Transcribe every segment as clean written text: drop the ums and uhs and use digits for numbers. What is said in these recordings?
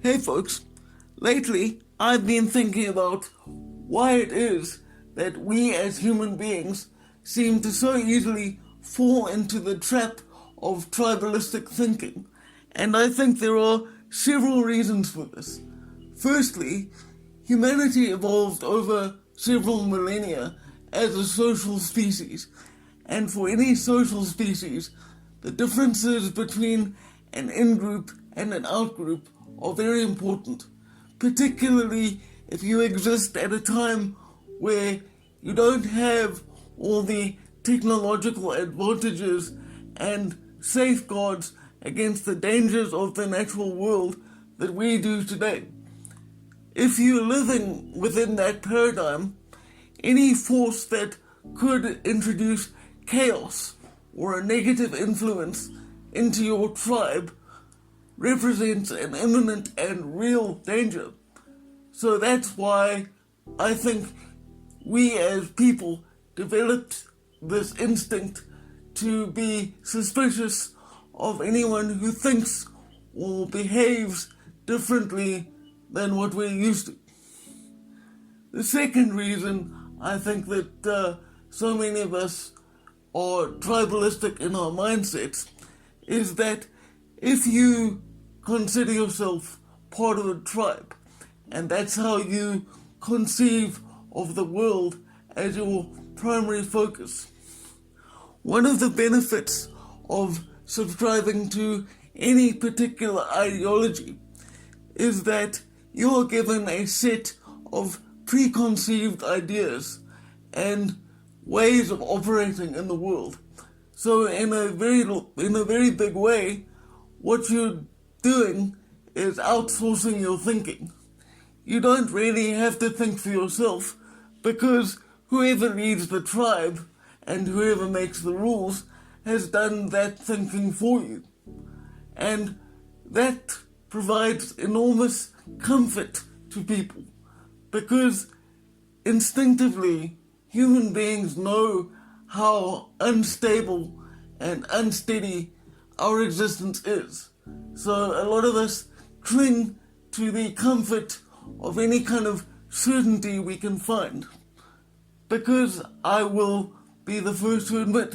Hey folks, lately I've been thinking about why it is that we as human beings seem to so easily fall into the trap of tribalistic thinking, and I think there are several reasons for this. Firstly, humanity evolved over several millennia as a social species, and for any social species, the differences between an in-group and an out-group are very important, particularly if you exist at a time where you don't have all the technological advantages and safeguards against the dangers of the natural world that we do today. If you're living within that paradigm, any force that could introduce chaos or a negative influence into your tribe represents an imminent and real danger. So that's why I think we as people developed this instinct to be suspicious of anyone who thinks or behaves differently than what we're used to. The second reason I think that so many of us are tribalistic in our mindsets is that if you consider yourself part of a tribe, and that's how you conceive of the world as your primary focus, one of the benefits of subscribing to any particular ideology is that you're given a set of preconceived ideas and ways of operating in the world. So in a very big way, what you're doing is outsourcing your thinking. You don't really have to think for yourself because whoever leads the tribe and whoever makes the rules has done that thinking for you. And that provides enormous comfort to people because instinctively human beings know how unstable and unsteady our existence is. So a lot of us cling to the comfort of any kind of certainty we can find. Because I will be the first to admit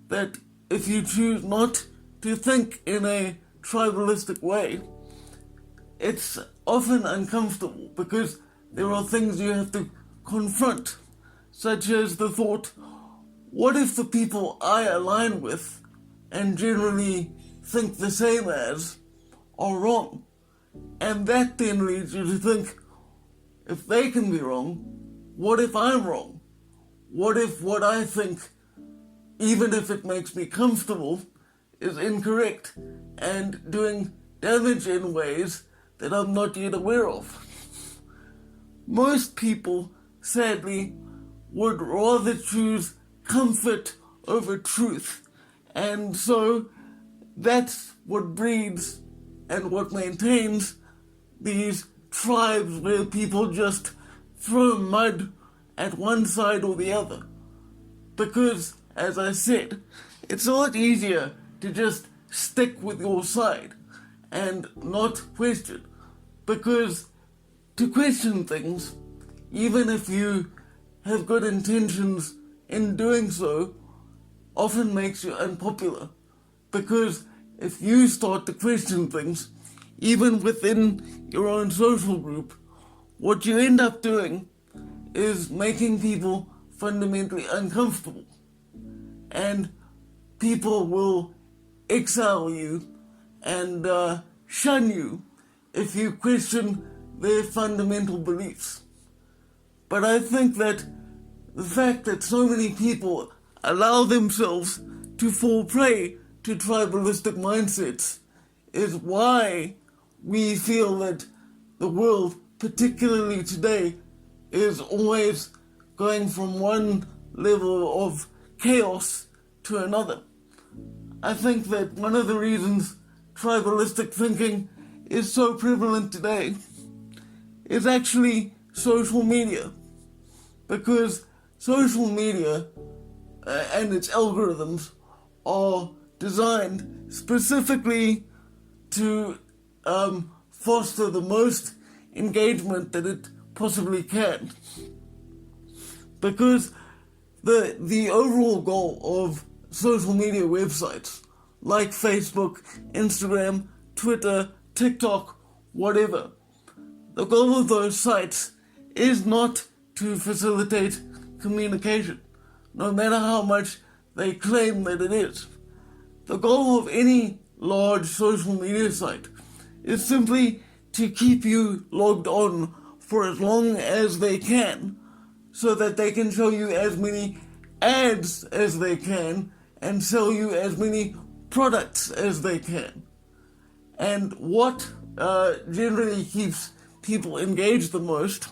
that if you choose not to think in a tribalistic way, it's often uncomfortable because there are things you have to confront, such as the thought, what if the people I align with and generally think the same as are wrong? And that then leads you to think, if they can be wrong, what if I'm wrong? What if what I think, even if it makes me comfortable, is incorrect and doing damage in ways that I'm not yet aware of? Most people, sadly, would rather choose comfort over truth. And so that's what breeds and what maintains these tribes where people just throw mud at one side or the other. Because, as I said, it's a lot easier to just stick with your side and not question. Because to question things, even if you have good intentions in doing so, often makes you unpopular. Because if you start to question things, even within your own social group, what you end up doing is making people fundamentally uncomfortable. And people will exile you and shun you if you question their fundamental beliefs. But I think that the fact that so many people allow themselves to fall prey to tribalistic mindsets is why we feel that the world, particularly today, is always going from one level of chaos to another. I think that one of the reasons tribalistic thinking is so prevalent today is actually social media. Because social media and its algorithms are designed specifically to foster the most engagement that it possibly can. Because the overall goal of social media websites like Facebook, Instagram, Twitter, TikTok, whatever, the goal of those sites is not to facilitate communication, no matter how much they claim that it is. The goal of any large social media site is simply to keep you logged on for as long as they can, so that they can show you as many ads as they can and sell you as many products as they can. And what generally keeps people engaged the most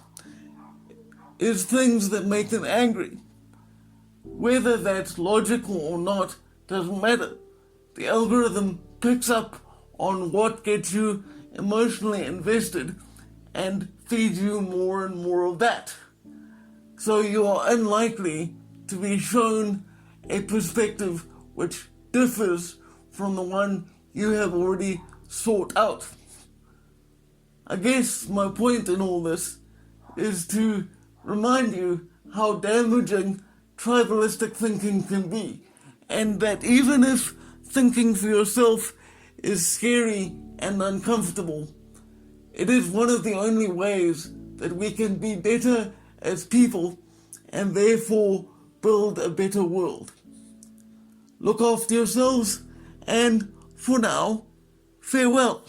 is things that make them angry. Whether that's logical or not doesn't matter. The algorithm picks up on what gets you emotionally invested and feeds you more and more of that. So you are unlikely to be shown a perspective which differs from the one you have already sought out. I guess my point in all this is to remind you how damaging tribalistic thinking can be, and that even if thinking for yourself is scary and uncomfortable, it is one of the only ways that we can be better as people and therefore build a better world. Look after yourselves, and for now, farewell.